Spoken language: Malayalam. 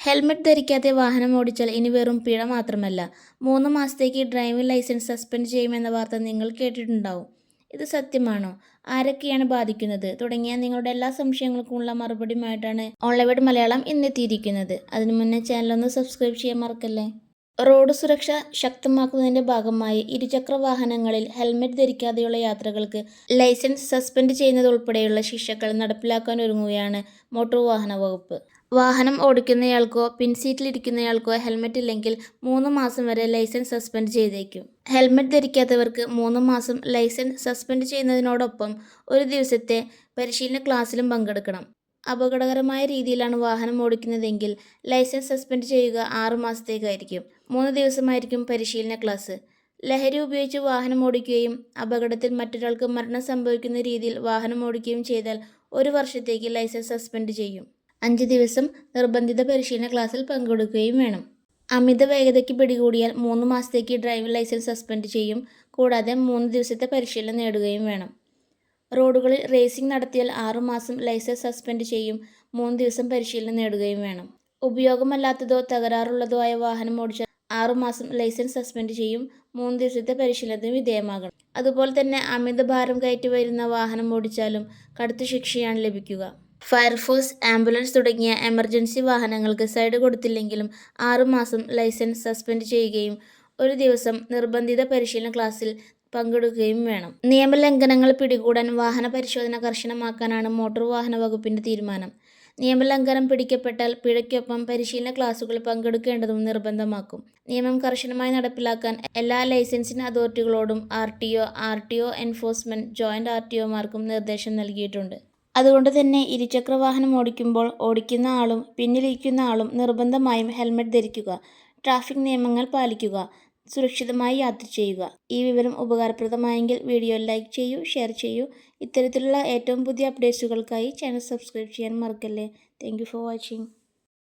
ഹെൽമെറ്റ് ധരിക്കാതെ വാഹനം ഓടിച്ചാൽ ഇനി വെറും പിഴ മാത്രമല്ല, 3 മാസത്തേക്ക് ഡ്രൈവിംഗ് ലൈസൻസ് സസ്പെൻഡ് ചെയ്യുമെന്ന വാർത്ത നിങ്ങൾ കേട്ടിട്ടുണ്ടാവും. ഇത് സത്യമാണോ? ആരൊക്കെയാണ് ബാധിക്കുന്നത്? തുടങ്ങിയ നിങ്ങളുടെ എല്ലാ സംശയങ്ങൾക്കുമുള്ള മറുപടിയുമായിട്ടാണ് ഓൺലൈൻ മലയാളം ഇന്നെത്തിയിരിക്കുന്നത്. അതിനു മുന്നേ ചാനലൊന്ന് സബ്സ്ക്രൈബ് ചെയ്യാൻ മറക്കല്ലേ. റോഡ് സുരക്ഷ ശക്തമാക്കുന്നതിന്റെ ഭാഗമായി ഇരുചക്ര വാഹനങ്ങളിൽ ഹെൽമെറ്റ് ധരിക്കാതെയുള്ള യാത്രകൾക്ക് ലൈസൻസ് സസ്പെൻഡ് ചെയ്യുന്നതുൾപ്പെടെയുള്ള ശിക്ഷകൾ നടപ്പിലാക്കാനൊരുങ്ങുകയാണ് മോട്ടോർ വാഹന വകുപ്പ്. വാഹനം ഓടിക്കുന്നയാൾക്കോ പിൻസീറ്റിലിരിക്കുന്നയാൾക്കോ ഹെൽമെറ്റ് ഇല്ലെങ്കിൽ 3 മാസം വരെ ലൈസൻസ് സസ്പെൻഡ് ചെയ്തേക്കും. ഹെൽമെറ്റ് ധരിക്കാത്തവർക്ക് 3 മാസം ലൈസൻസ് സസ്പെൻഡ് ചെയ്യുന്നതിനോടൊപ്പം 1 ദിവസത്തെ പരിശീലന ക്ലാസ്സിലും പങ്കെടുക്കണം. അപകടകരമായ രീതിയിലാണ് വാഹനം ഓടിക്കുന്നതെങ്കിൽ ലൈസൻസ് സസ്പെൻഡ് ചെയ്യുക 6 മാസത്തേക്കായിരിക്കും. 3 ദിവസമായിരിക്കും പരിശീലന ക്ലാസ്. ലഹരി ഉപയോഗിച്ച് വാഹനം ഓടിക്കുകയും അപകടത്തിൽ മറ്റൊരാൾക്ക് മരണം സംഭവിക്കുന്ന രീതിയിൽ വാഹനം ഓടിക്കുകയും ചെയ്താൽ 1 വർഷത്തേക്ക് ലൈസൻസ് സസ്പെൻഡ് ചെയ്യും. 5 ദിവസം നിർബന്ധിത പരിശീലന ക്ലാസ്സിൽ പങ്കെടുക്കുകയും വേണം. അമിത വേഗതയ്ക്ക് പിടികൂടിയാൽ 3 മാസത്തേക്ക് ഡ്രൈവിംഗ് ലൈസൻസ് സസ്പെൻഡ് ചെയ്യും. കൂടാതെ 3 ദിവസത്തെ പരിശീലനം നേടുകയും വേണം. റോഡുകളിൽ റേസിംഗ് നടത്തിയാൽ 6 മാസം ലൈസൻസ് സസ്പെൻഡ് ചെയ്യും. 3 ദിവസം പരിശീലനം നേടുകയും വേണം. ഉപയോഗമല്ലാത്തതോ തകരാറുള്ളതോ ആയ വാഹനം ഓടിച്ചാൽ 6 മാസം ലൈസൻസ് സസ്പെൻഡ് ചെയ്യും. 3 ദിവസത്തെ പരിശീലനത്തിന് വിധേയമാകണം. അതുപോലെ തന്നെ അമിത ഭാരം കയറ്റി വരുന്ന വാഹനം ഓടിച്ചാലും കടുത്ത ശിക്ഷയാണ് ലഭിക്കുക. ഫയർഫോഴ്സ്, ആംബുലൻസ് തുടങ്ങിയ എമർജൻസി വാഹനങ്ങൾക്ക് സൈഡ് കൊടുത്തില്ലെങ്കിലും 6 മാസം ലൈസൻസ് സസ്പെൻഡ് ചെയ്യുകയും 1 ദിവസം നിർബന്ധിത പരിശീലന ക്ലാസ്സിൽ പങ്കെടുക്കുകയും വേണം. നിയമലംഘനങ്ങൾ പിടികൂടാൻ വാഹന പരിശോധന കർശനമാക്കാനാണ് മോട്ടോർ വാഹന വകുപ്പിന്റെ തീരുമാനം. നിയമലംഘനം പിടിക്കപ്പെട്ടാൽ പിഴയ്ക്കൊപ്പം പരിശീലന ക്ലാസുകളിൽ പങ്കെടുക്കേണ്ടതും നിർബന്ധമാക്കും. നിയമം കർശനമായി നടപ്പിലാക്കാൻ എല്ലാ ലൈസൻസിംഗ് അതോറിറ്റികളോടും ആർ.ടി.ഒ എൻഫോഴ്സ്മെന്റ് ജോയിന്റ് ആർ.ടി.ഒമാർക്കും നിർദ്ദേശം നൽകിയിട്ടുണ്ട്. അതുകൊണ്ട് തന്നെ ഇരുചക്ര വാഹനം ഓടിക്കുമ്പോൾ ഓടിക്കുന്ന ആളും പിന്നിലിരിക്കുന്ന ആളും നിർബന്ധമായും ഹെൽമെറ്റ് ധരിക്കുക, ട്രാഫിക് നിയമങ്ങൾ പാലിക്കുക, സുരക്ഷിതമായി യാത്ര ചെയ്യുക. ഈ വിവരം ഉപകാരപ്രദമായെങ്കിൽ വീഡിയോ ലൈക്ക് ചെയ്യൂ, ഷെയർ ചെയ്യൂ. ഇത്തരത്തിലുള്ള ഏറ്റവും പുതിയ അപ്ഡേറ്റ്സുകൾക്കായി ചാനൽ സബ്സ്ക്രൈബ് ചെയ്യാൻ മറക്കല്ലേ. Thank you for watching.